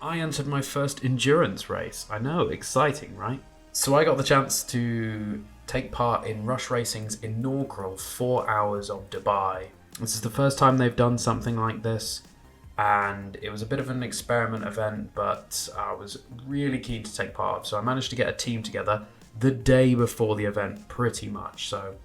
I entered my first endurance race. I know, exciting, right? So I got the chance to take part in Rush Racing's inaugural 4 hours of Dubai. This is the first time they've done something like this, and it was a bit of an experiment event, but I was really keen to take part of. So I managed to get a team together the day before the event, pretty much. So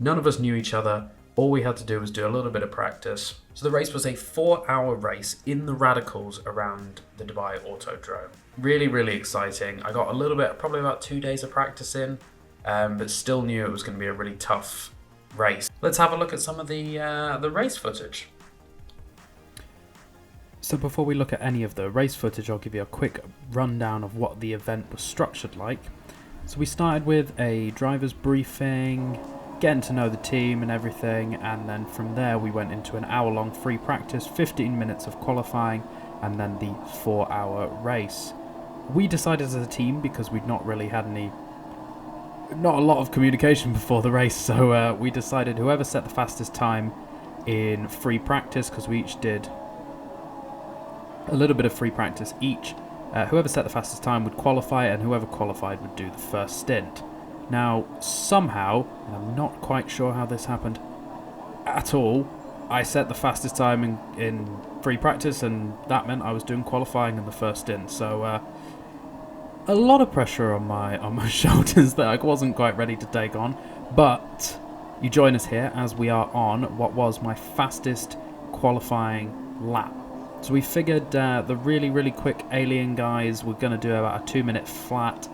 none of us knew each other. All we had to do was do a little bit of practice. So the race was a 4-hour race in the radicals around the Dubai Autodrome. Really, really exciting. I got a little bit, probably about 2 days of practice in, but still knew it was going to be a really tough race. Let's have a look at some of the race footage. So before we look at any of the race footage, I'll give you a quick rundown of what the event was structured like. So we started with a driver's briefing, getting to know the team and everything, and then from there we went into an hour-long free practice, 15 minutes of qualifying, and then the 4-hour race. We decided as a team, because we'd not really had not a lot of communication before the race, so we decided whoever set the fastest time in free practice, because we each did a little bit of free practice each, whoever set the fastest time would qualify, and whoever qualified would do the first stint. Now, somehow, and I'm not quite sure how this happened at all, I set the fastest time in free practice, and that meant I was doing qualifying in the first stint. So, a lot of pressure on my shoulders that I wasn't quite ready to take on. But you join us here as we are on what was my fastest qualifying lap. So we figured the really, really quick alien guys were going to do about a 2-minute flat,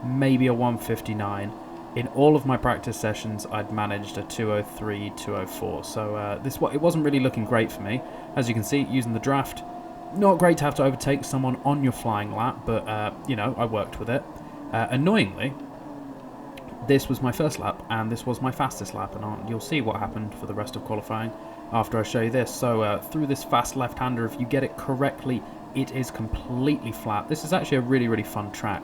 maybe a 1:59. In all of my practice sessions, I'd managed a 2:03, 2:04. So it wasn't really looking great for me. As you can see, using the draft, not great to have to overtake someone on your flying lap, but you know, I worked with it. Annoyingly, this was my first lap, and this was my fastest lap, and you'll see what happened for the rest of qualifying after I show you this. So through this fast left-hander, if you get it correctly, it is completely flat. This is actually a really, really fun track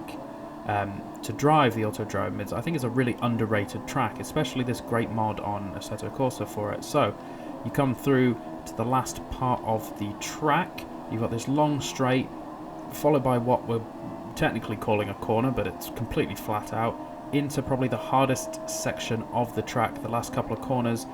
to drive, the Autodrome. I think it's a really underrated track, especially this great mod on Assetto Corsa for it. So you come through to the last part of the track. You've got this long straight, followed by what we're technically calling a corner, but it's completely flat out, into probably the hardest section of the track, the last couple of corners.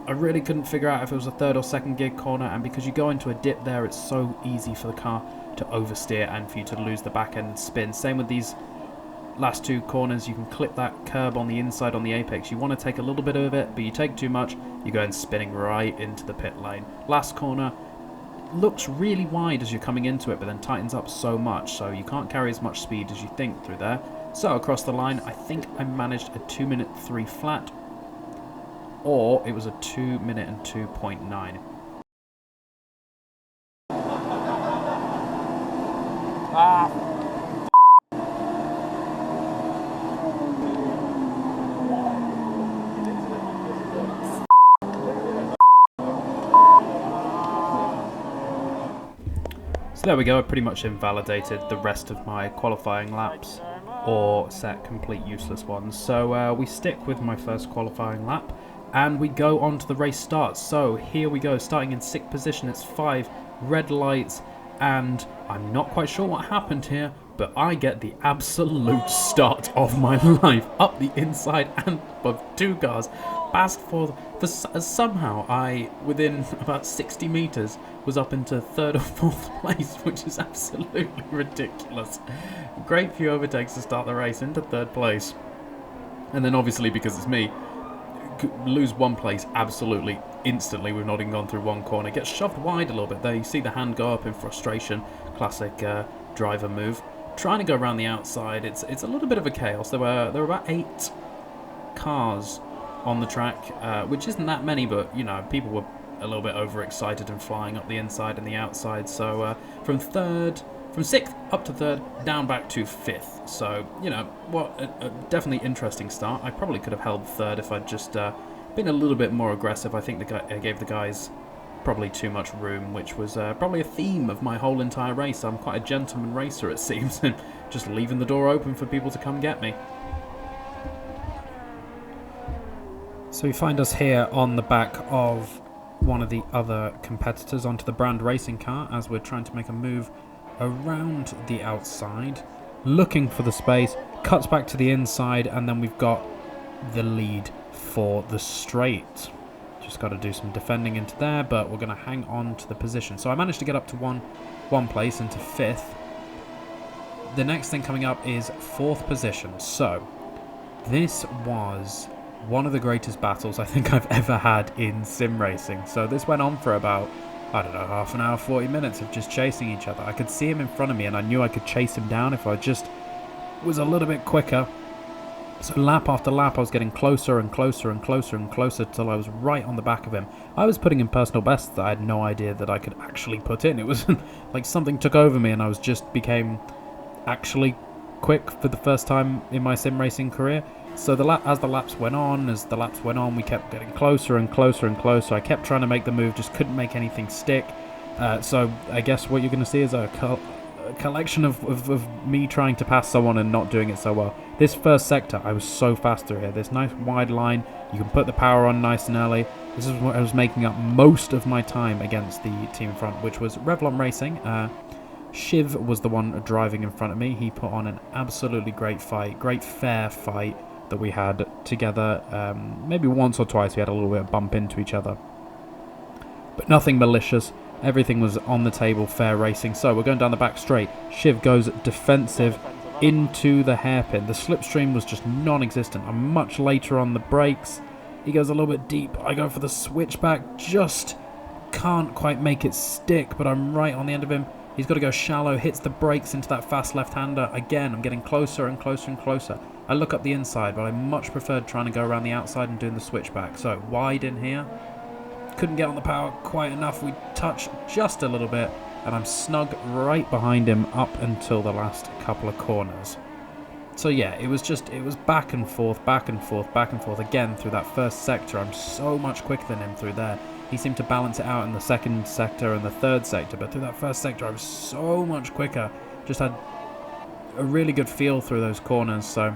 I really couldn't figure out if it was a third or second gear corner, and because you go into a dip there, it's so easy for the car to oversteer and for you to lose the back end and spin. Same with these last two corners. You can clip that curb on the inside on the apex. You want to take a little bit of it, but you take too much, you go and spinning right into the pit lane. Last corner looks really wide as you're coming into it, but then tightens up so much, so you can't carry as much speed as you think through there. So across the line, I think I managed a 2-minute 3 flat, or it was a 2-minute and 2.9. So there we go, I pretty much invalidated the rest of my qualifying laps, or set complete useless ones. So we stick with my first qualifying lap, and we go on to the race start. So here we go, starting in 6th position. It's 5 red lights, and I'm not quite sure what happened here, but I get the absolute start of my life, up the inside and above 2 cars, past for somehow I, within about 60 meters, was up into 3rd or 4th place, which is absolutely ridiculous. Great few overtakes to start the race into 3rd place, and then obviously because it's me, lose 1 place absolutely instantly. We've not even gone through 1 corner, get shoved wide a little bit there. You see the hand go up in frustration, classic driver move. Trying to go around the outside, it's a little bit of a chaos. There were about 8 cars on the track, which isn't that many, but you know, people were a little bit overexcited and flying up the inside and the outside. So from 6th up to 3rd, down back to 5th. So, you know, what a definitely interesting start. I probably could have held 3rd if I'd just been a little bit more aggressive. I think I gave the guys probably too much room, which was probably a theme of my whole entire race. I'm quite a gentleman racer, it seems, and just leaving the door open for people to come get me. So we find us here on the back of one of the other competitors onto the brand racing car as we're trying to make a move around the outside, looking for the space, cuts back to the inside, and then we've got the lead for the straight. Just got to do some defending into there, but we're going to hang on to the position. So I managed to get up to one place into 5th. The next thing coming up is 4th position. So this was one of the greatest battles I think I've ever had in sim racing. So this went on for about, I don't know, half an hour, 40 minutes of just chasing each other. I could see him in front of me and I knew I could chase him down if I just was a little bit quicker. So lap after lap I was getting closer and closer and closer and closer till I was right on the back of him. I was putting in personal bests that I had no idea that I could actually put in. It was like something took over me and I was just became actually quick for the first time in my sim racing career. So as the laps went on, we kept getting closer and closer and closer. I kept trying to make the move, just couldn't make anything stick. So I guess what you're going to see is a collection of me trying to pass someone and not doing it so well. This first sector, I was so fast through here. This nice wide line, you can put the power on nice and early. This is what I was making up most of my time against the team in front, which was Revlon Racing. Shiv was the one driving in front of me. He put on an absolutely great fight, great fair fight that we had together. Maybe once or twice we had a little bit of bump into each other, but nothing malicious. Everything was on the table, fair racing. So we're going down the back straight. Shiv goes defensive into the hairpin. The slipstream was just non-existent. I'm much later on the brakes. He goes a little bit deep. I go for the switchback. Just can't quite make it stick, but I'm right on the end of him. He's got to go shallow, hits the brakes into that fast left-hander. Again, I'm getting closer and closer and closer. I look up the inside, but I much preferred trying to go around the outside and doing the switchback. So wide in here. Couldn't get on the power quite enough. We touch just a little bit, and I'm snug right behind him up until the last couple of corners. So yeah, it was back and forth, back and forth, back and forth again through that first sector. I'm so much quicker than him through there. He seemed to balance it out in the second sector and the third sector, but through that first sector I was so much quicker. Just had a really good feel through those corners. So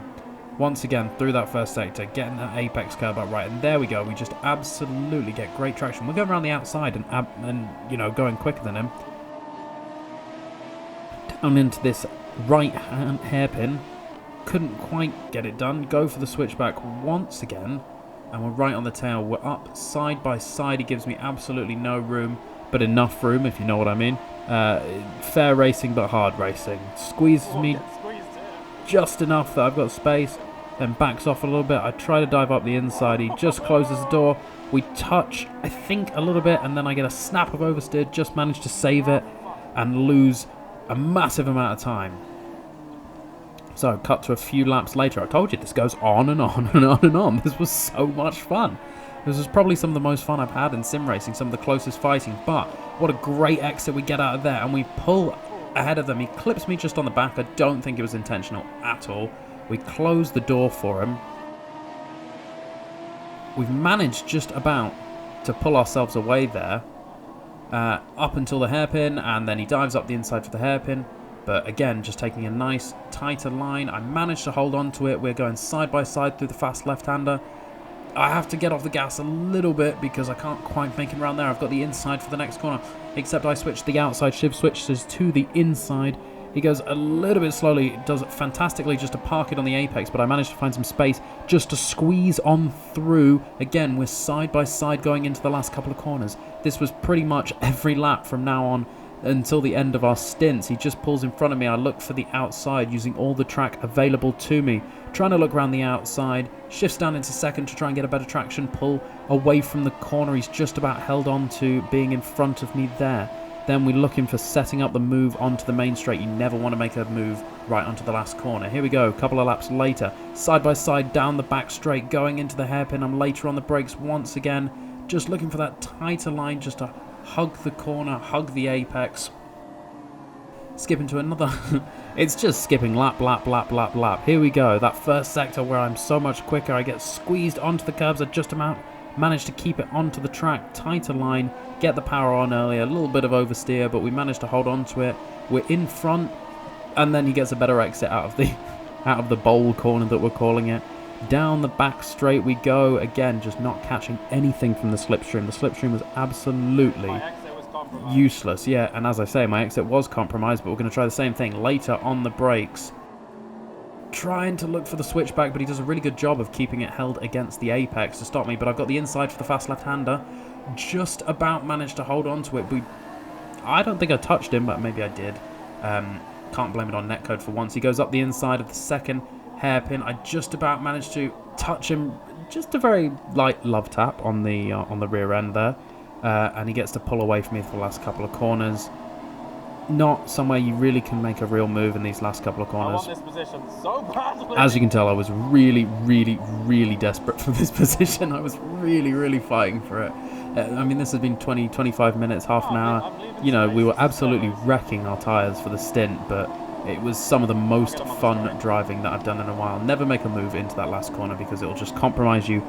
once again, through that first sector, getting that apex curve up right, and there we go. We just absolutely get great traction. We're going around the outside and you know, going quicker than him. Down into this right hand hairpin. Couldn't quite get it done. Go for the switchback once again, and we're right on the tail. We're up side by side. He gives me absolutely no room, but enough room, if you know what I mean. Fair racing, but hard racing. Squeezes me just enough that I've got space, then backs off a little bit. I try to dive up the inside. He just closes the door. We touch, I think, a little bit, and then I get a snap of oversteer. Just managed to save it and lose a massive amount of time. So, cut to a few laps later. I told you this goes on and on and on and on. This was so much fun. This was probably some of the most fun I've had in sim racing, some of the closest fighting. But what a great exit we get out of there, and we pull ahead of them. He clips me just on the back. I don't think it was intentional at all. We close the door for him. We've managed just about to pull ourselves away there, up until the hairpin, and then he dives up the inside for the hairpin. But again, just taking a nice tighter line. I managed to hold on to it. We're going side by side through the fast left-hander. I have to get off the gas a little bit because I can't quite make it around there. I've got the inside for the next corner, except I switched the outside. Shiv switches to the inside. He goes a little bit slowly, does it fantastically just to park it on the apex, but I managed to find some space just to squeeze on through. Again, we're side by side going into the last couple of corners. This was pretty much every lap from now on until the end of our stints. He just pulls in front of me. I look for the outside using all the track available to me, trying to look around the outside, shifts down into second to try and get a better traction, pull away from the corner. He's just about held on to being in front of me there. Then we're looking for setting up the move onto the main straight. You never want to make a move right onto the last corner. Here we go, a couple of laps later, side by side down the back straight, going into the hairpin. I'm later on the brakes once again, just looking for that tighter line just to hug the corner, hug the apex. Skip into another. It's just skipping lap, lap, lap, lap, lap. Here we go. That first sector where I'm so much quicker. I get squeezed onto the curbs. I just managed to keep it onto the track, tighter line, get the power on earlier, a little bit of oversteer, but we managed to hold on to it. We're in front, and then he gets a better exit out of the bowl corner that we're calling it. Down the back straight we go, again, just not catching anything from the slipstream. The slipstream was absolutely useless. Yeah, and as I say, my exit was compromised, but we're going to try the same thing later on the brakes. Trying to look for the switchback, but he does a really good job of keeping it held against the apex to stop me. But I've got the inside for the fast left-hander. Just about managed to hold on to it. I don't think I touched him, but maybe I did. Can't blame it on netcode for once. He goes up the inside of the second hairpin. I just about managed to touch him. Just a very light love tap on the rear end there. And he gets to pull away from me for the last couple of corners. Not somewhere you really can make a real move in these last couple of corners. I want this position so badly. As you can tell, I was really, really, really desperate for this position. I was really, really fighting for it. I mean, this has been 20, 25 minutes, half an hour. You know, we were absolutely wrecking our tyres for the stint, but it was some of the most fun driving that I've done in a while. Never make a move into that last corner because it'll just compromise you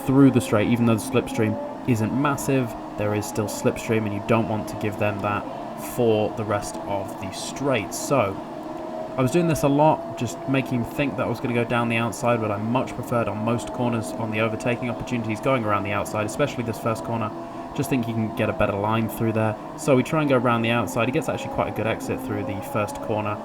through the straight. Even though the slipstream isn't massive, there is still slipstream, and you don't want to give them that for the rest of the straight. So I was doing this a lot, just making him think that I was going to go down the outside, but I much preferred on most corners on the overtaking opportunities going around the outside, especially this first corner. Just think you can get a better line through there. So we try and go around the outside. He gets actually quite a good exit through the first corner.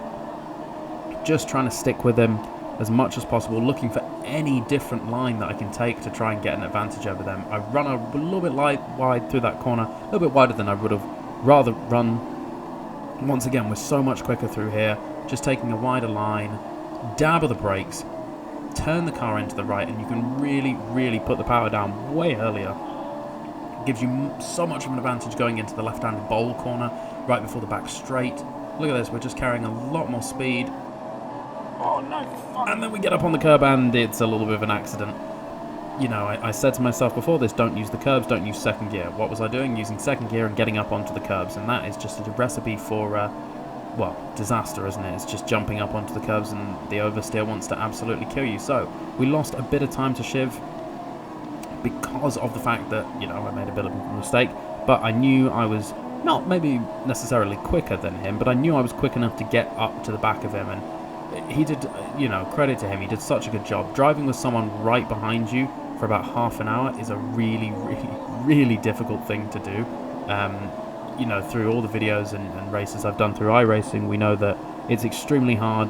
Just trying to stick with him as much as possible, looking for any different line that I can take to try and get an advantage over them. I run a little bit wide through that corner, a little bit wider than I would have rather run. Once again, we're so much quicker through here, just taking a wider line, dab of the brakes, turn the car into the right, and you can really, really put the power down way earlier. It gives you so much of an advantage going into the left-hand bowl corner right before the back straight. Look at this, we're just carrying a lot more speed. Oh no! Fuck. And then we get up on the curb and it's a little bit of an accident. You know, I said to myself before this, don't use the curbs, don't use second gear. What was I doing? Using second gear and getting up onto the curbs, and that is just a recipe for, well, disaster, isn't it? It's just jumping up onto the curbs and the oversteer wants to absolutely kill you. So, we lost a bit of time to shiv because of the fact that, you know, I made a bit of a mistake, but I knew I was not maybe necessarily quicker than him, but I knew I was quick enough to get up to the back of him, and he did, you know, credit to him, he did such a good job. Driving with someone right behind you for about half an hour is a really, really, really difficult thing to do. You know, through all the videos and races I've done through iRacing, we know that it's extremely hard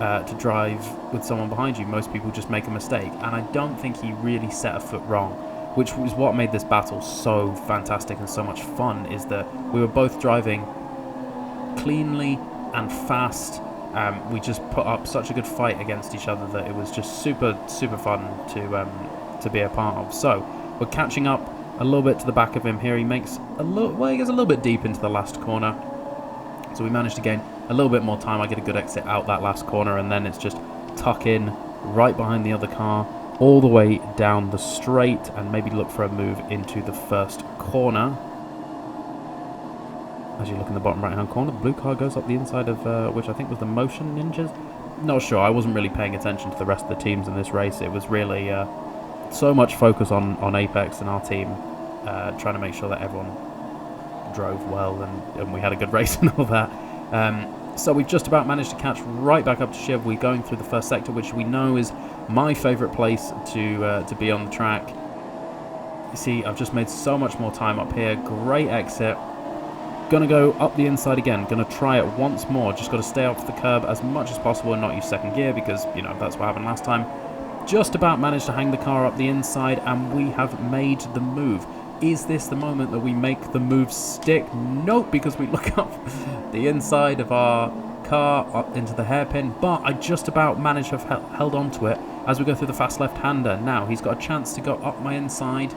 to drive with someone behind you. Most people just make a mistake, and I don't think he really set a foot wrong, which was what made this battle so fantastic and so much fun, is that we were both driving cleanly and fast. We just put up such a good fight against each other that it was just super, super fun to be a part of. So we're catching up a little bit to the back of him here. He makes a little, well, he gets a little bit deep into the last corner, so we managed to gain a little bit more time. I get a good exit out that last corner, and then it's just tuck in right behind the other car all the way down the straight, and maybe look for a move into the first corner. As you look in the bottom right hand corner, the blue car goes up the inside of which I think was the Motion Ninjas. Not sure, I wasn't really paying attention to the rest of the teams in this race. It was really so much focus on Apex and our team, trying to make sure that everyone drove well and we had a good race and all that. So we've just about managed to catch right back up to Shiv. We're going through the first sector, which we know is my favourite place to be on the track. You see, I've just made so much more time up here. Great exit. Gonna go up the inside again. Gonna try it once more. Just got to stay off the curb as much as possible and not use second gear, because, you know, that's what happened last time. Just about managed to hang the car up the inside, and we have made the move. Is this the moment that we make the move stick? Nope, because we look up the inside of our car up into the hairpin, but I just about managed to have held on to it as we go through the fast left-hander. Now he's got a chance to go up my inside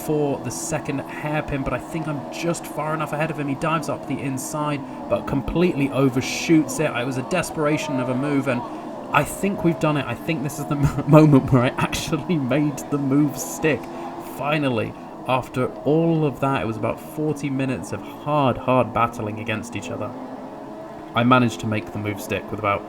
for the second hairpin, but I think I'm just far enough ahead of him. He dives up the inside, but completely overshoots it. It was a desperation of a move, and I think we've done it. I think this is the moment where I actually made the move stick. Finally, after all of that, it was about 40 minutes of hard battling against each other. I managed to make the move stick with about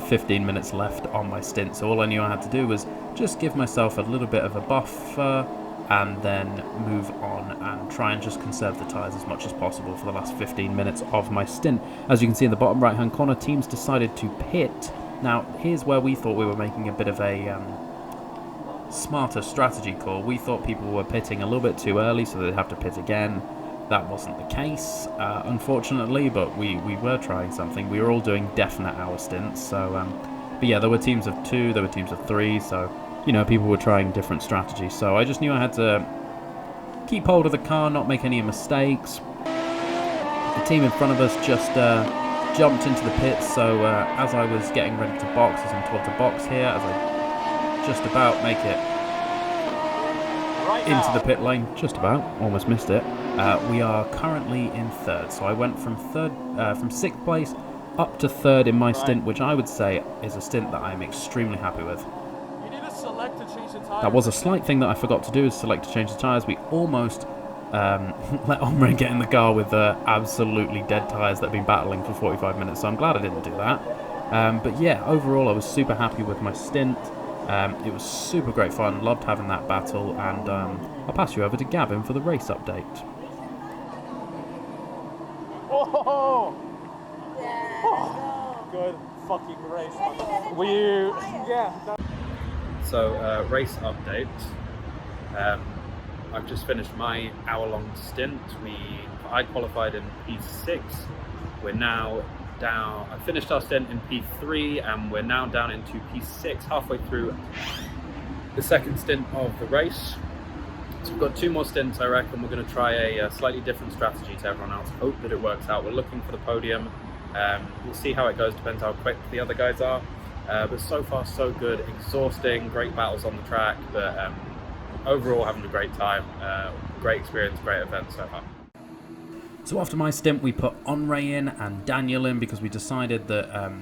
15 minutes left on my stint, so all I knew I had to do was just give myself a little bit of a buffer and then move on and try and just conserve the tyres as much as possible for the last 15 minutes of my stint. As you can see in the bottom right hand corner, teams decided to pit. Now here's where we thought we were making a bit of a smarter strategy call. We thought people were pitting a little bit too early so they'd have to pit again. That wasn't the case, unfortunately, but we were trying something. We were all doing definite hour stints, so but yeah, there were teams of 2, there were teams of 3, so you know, people were trying different strategies. So I just knew I had to keep hold of the car, not make any mistakes. The team in front of us just jumped into the pits, so as I was getting ready to box, as I'm towards the box here, as I just about make it into the pit lane, just about, almost missed it. We are currently in 3rd, so I went from 6th place up to 3rd in my stint, which I would say is a stint that I'm extremely happy with. That was a slight thing that I forgot to do, is select to change the tyres. We almost let Omre get in the car with absolutely dead tyres that have been battling for 45 minutes, so I'm glad I didn't do that. But yeah, overall I was super happy with my stint. It was super great fun, loved having that battle, and I'll pass you over to Gavin for the race update. Oh! Oh, good fucking race. Yeah. So, race update. I've just finished my hour-long stint. I qualified in P6. We're now down. I finished our stint in P3, and we're now down into P6, halfway through the second stint of the race. So we've got 2 more stints. I reckon we're going to try a slightly different strategy to everyone else. Hope that it works out. We're looking for the podium. We'll see how it goes. Depends how quick the other guys are. But so far so good. Exhausting, great battles on the track, but overall having a great time. Great experience, great event so far. So after my stint, we put Onray in and Daniel in because we decided that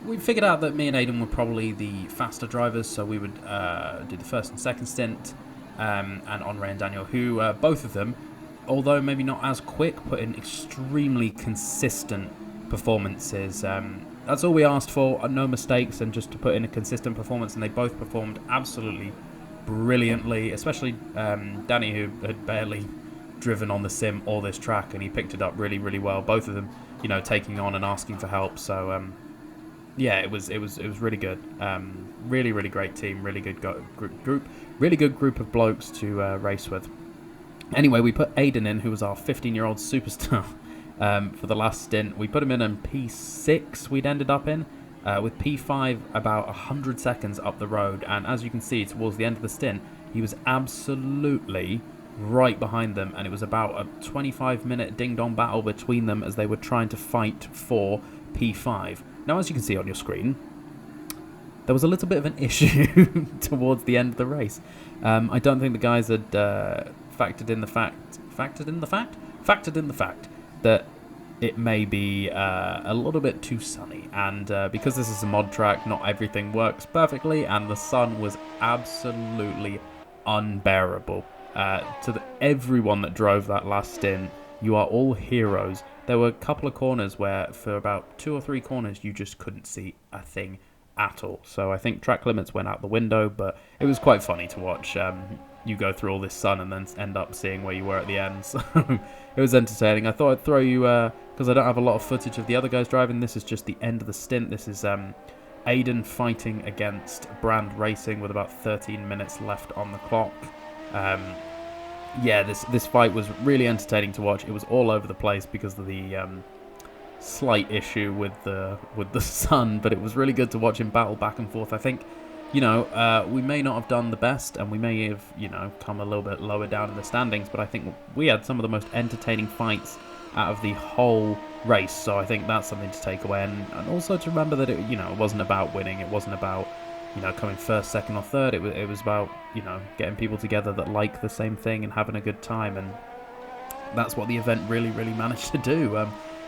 we figured out that me and Aiden were probably the faster drivers, so we would do the first and second stint, and Onray and Daniel, who both of them, although maybe not as quick, put in extremely consistent performances. That's all we asked for, no mistakes, and just to put in a consistent performance, and they both performed absolutely brilliantly, especially Danny, who had barely driven on the sim or this track, and he picked it up really, really well. Both of them, you know, taking on and asking for help. So yeah, it was really good. Really, really great team. Really good group. Really good group of blokes to race with. Anyway, we put Aiden in, who was our 15-year-old superstar for the last stint. We put him in P6. We'd ended up in with P5 about 100 seconds up the road, and as you can see towards the end of the stint, he was absolutely right behind them, and it was about a 25-minute ding-dong battle between them as they were trying to fight for P5. Now, as you can see on your screen, there was a little bit of an issue towards the end of the race. I don't think the guys had factored in the fact that it may be a little bit too sunny, and because this is a mod track, not everything works perfectly, and the sun was absolutely unbearable. To everyone that drove that last stint, you are all heroes. There were a couple of corners where for about 2 or 3 corners you just couldn't see a thing at all. So I think track limits went out the window, but it was quite funny to watch you go through all this sun and then end up seeing where you were at the end. So it was entertaining. I thought I'd throw you, because I don't have a lot of footage of the other guys driving, this is just the end of the stint. This is Aiden fighting against Brand Racing with about 13 minutes left on the clock. Yeah, this fight was really entertaining to watch. It was all over the place because of the slight issue with the sun, but it was really good to watch him battle back and forth. I think, you know, we may not have done the best, and we may have, you know, come a little bit lower down in the standings, but I think we had some of the most entertaining fights out of the whole race. So I think that's something to take away, and also to remember that it, you know, it wasn't about winning. It wasn't about, you know, coming first, second, or third. It was about, you know, getting people together that like the same thing and having a good time, and that's what the event really, really managed to do.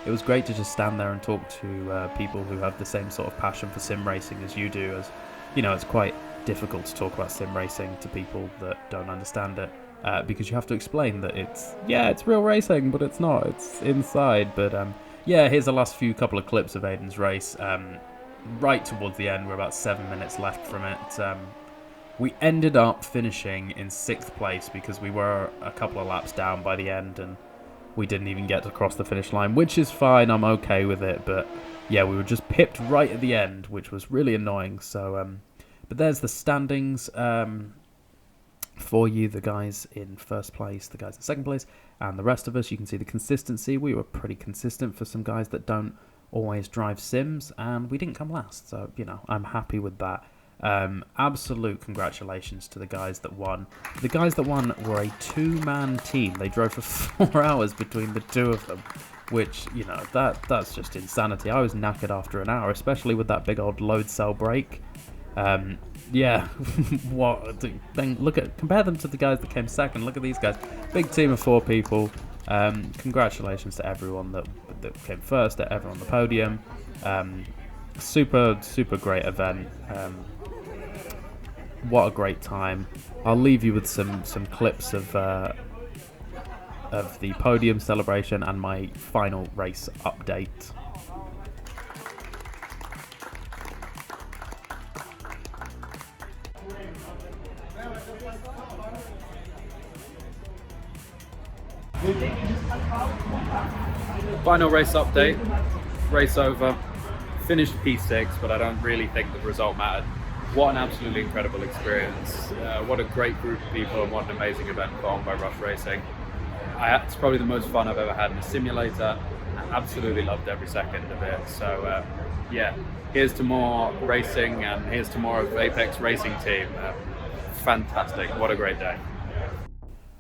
It was great to just stand there and talk to people who have the same sort of passion for sim racing as you do. As you know, it's quite difficult to talk about sim racing to people that don't understand it, because you have to explain that it's real racing, but it's not. It's inside. But yeah, here's the last couple of clips of Aiden's race. Right towards the end, we're about 7 minutes left from it. We ended up finishing in 6th place because we were a couple of laps down by the end and we didn't even get to cross the finish line, which is fine, I'm okay with it, but yeah, we were just pipped right at the end, which was really annoying. So, but there's the standings for you, the guys in 1st place, the guys in 2nd place, and the rest of us. You can see the consistency. We were pretty consistent for some guys that don't always drive sims, and we didn't come last, so, you know, I'm happy with that. Absolute congratulations to the guys that won. The guys that won were a 2-man team. They drove for 4 hours between the 2 of them, which, you know, that's just insanity. I was knackered after an hour, especially with that big old load cell break. Yeah, what? Then compare them to the guys that came 2nd. Look at these guys, big team of 4 people. Congratulations to everyone that came 1st, to everyone on the podium. Super great event. What a great time. I'll leave you with some clips of the podium celebration and my final race update. Final race update. Race over. Finished P6, but I don't really think the result mattered. What an absolutely incredible experience. What a great group of people, and what an amazing event put on by Rush Racing. It's probably the most fun I've ever had in a simulator. I absolutely loved every second of it. So yeah, here's to more racing, and here's to more of Apex Racing Team. Fantastic, what a great day.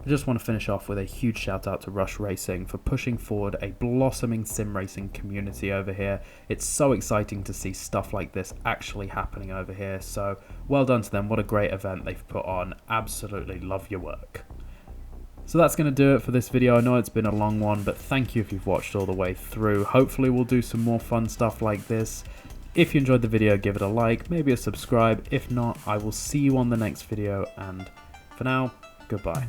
I just want to finish off with a huge shout out to Rush Racing for pushing forward a blossoming sim racing community over here. It's so exciting to see stuff like this actually happening over here, so well done to them. What a great event they've put on. Absolutely love your work. So that's going to do it for this video. I know it's been a long one, but thank you if you've watched all the way through. Hopefully we'll do some more fun stuff like this. If you enjoyed the video, give it a like, maybe a subscribe. If not, I will see you on the next video, and for now, goodbye.